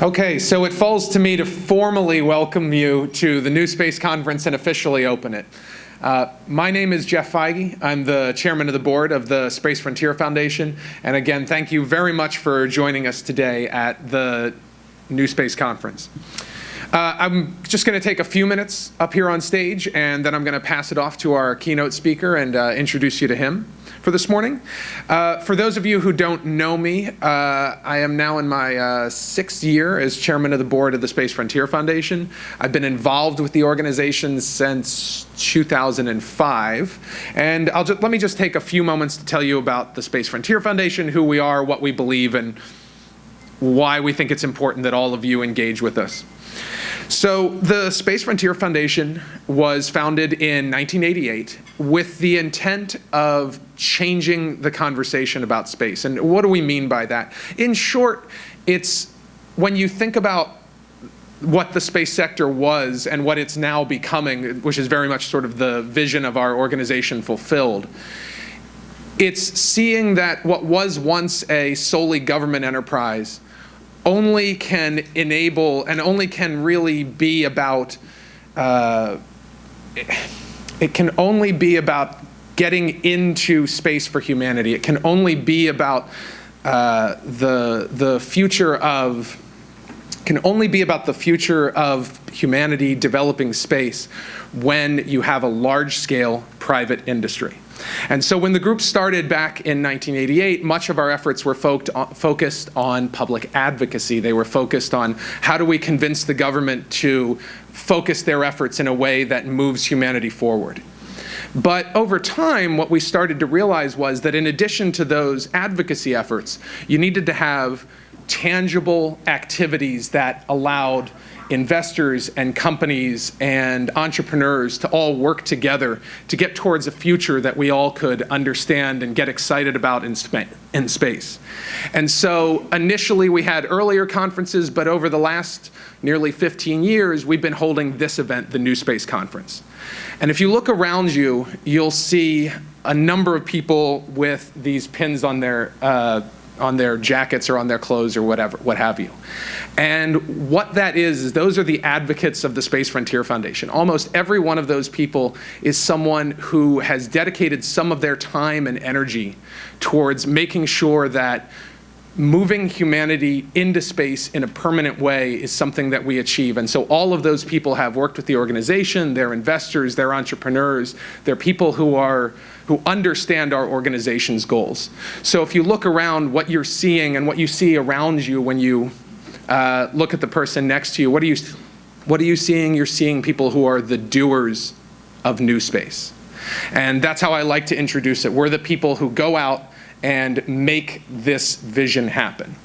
Okay, so it falls to me to formally welcome you to the NewSpace conference and officially open it. My name is Jeff Feige. I'm the chairman of the board of the Space Frontier Foundation. And again, thank you very much for joining us today at the NewSpace conference. I'm just going to take a few minutes up here on stage, and then I'm going to pass it off to our keynote speaker and introduce you to him for this morning. For those of you who don't know me, I am now in my sixth year as chairman of the board of the Space Frontier Foundation. I've been involved with the organization since 2005. And let me just take a few moments to tell you about the Space Frontier Foundation, who we are, what we believe, and why we think it's important that all of you engage with us. So the Space Frontier Foundation was founded in 1988 with the intent of changing the conversation about space. And what do we mean by that? In short, it's when you think about what the space sector was and what it's now becoming, which is very much sort of the vision of our organization fulfilled, it's seeing that what was once a solely government enterprise only can enable and only can really be about, it can only be about getting into space for humanity. It can only be about the future of, humanity developing space when you have a large-scale private industry. And so when the group started back in 1988, much of our efforts were focused on public advocacy. They were focused on how do we convince the government to focus their efforts in a way that moves humanity forward. But over time, what we started to realize was that in addition to those advocacy efforts, you needed to have tangible activities that allowed investors and companies and entrepreneurs to all work together to get towards a future that we all could understand and get excited about in space. And so initially we had earlier conferences, but over the last nearly 15 years, we've been holding this event, the NewSpace Conference. And if you look around you, you'll see a number of people with these pins on their jackets or on their clothes or whatever, what have you. And what that is those are the advocates of the Space Frontier Foundation. Almost every one of those people is someone who has dedicated some of their time and energy towards making sure that moving humanity into space in a permanent way is something that we achieve. And so all of those people have worked with the organization, they're investors, they're entrepreneurs, they're people who understand our organization's goals. So if you look around, what you're seeing and what you see around you when you look at the person next to you, what are you seeing? You're seeing people who are the doers of NewSpace. And that's how I like to introduce it. We're the people who go out and make this vision happen.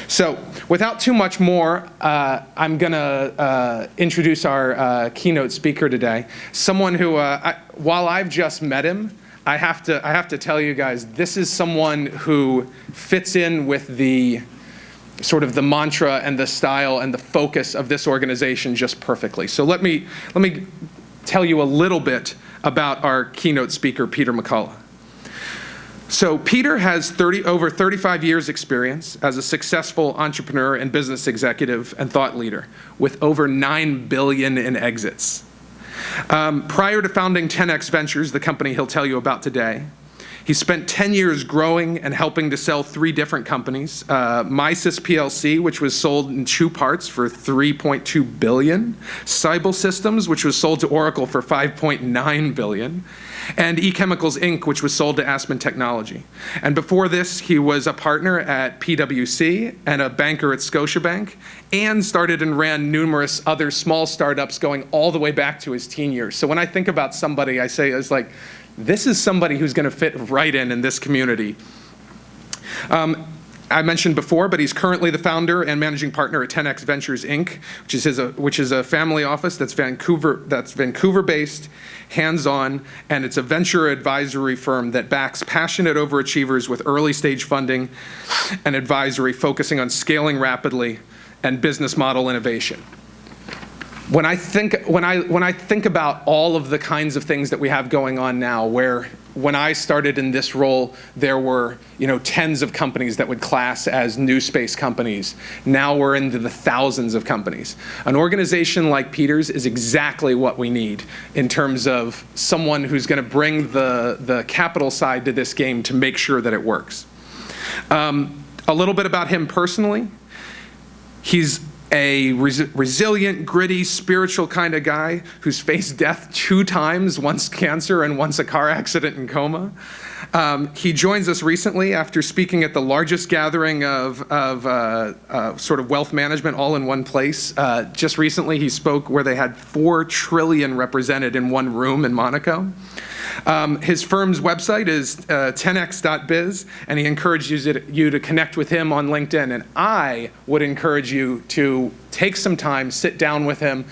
So without too much more, I'm going to introduce our keynote speaker today, someone who, while I've just met him, I have to tell you guys, this is someone who fits in with the sort of the mantra and the style and the focus of this organization just perfectly. So let me tell you a little bit about our keynote speaker, Peter Mccullough. So Peter has over 35 years experience as a successful entrepreneur and business executive and thought leader with over $9 billion in exits. Prior to founding 10X Ventures, the company he'll tell you about today, he spent 10 years growing and helping to sell 3 different companies. Mysys PLC, which was sold in 2 parts for $3.2 billion. Cybel Systems, which was sold to Oracle for $5.9 billion. And eChemicals Inc., which was sold to Aspen Technology. And before this, he was a partner at PwC and a banker at Scotiabank, and started and ran numerous other small startups going all the way back to his teen years. So when I think about somebody, I say, it's like, this is somebody who's going to fit right in this community. I mentioned before, but he's currently the founder and managing partner at 10X Ventures Inc., which is a family office that's Vancouver-based, hands-on, and it's a venture advisory firm that backs passionate overachievers with early-stage funding and advisory, focusing on scaling rapidly and business model innovation. When I think about all of the kinds of things that we have going on now, where when I started in this role, there were tens of companies that would class as NewSpace companies. Now we're into the thousands of companies. An organization like Peter's is exactly what we need in terms of someone who's going to bring the capital side to this game to make sure that it works. A little bit about him personally. He's a resilient, gritty, spiritual kind of guy who's faced death 2 times, once cancer and once a car accident and coma. He joins us recently after speaking at the largest gathering of sort of wealth management all in one place. Just recently he spoke where they had 4 trillion represented in one room in Monaco. His firm's website is 10x.biz, and he encourages you to connect with him on LinkedIn. And I would encourage you to take some time, sit down with him,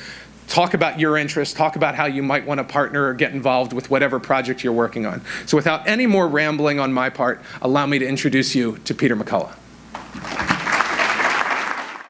talk about your interests, talk about how you might want to partner or get involved with whatever project you're working on. So without any more rambling on my part, allow me to introduce you to Peter Mccullough.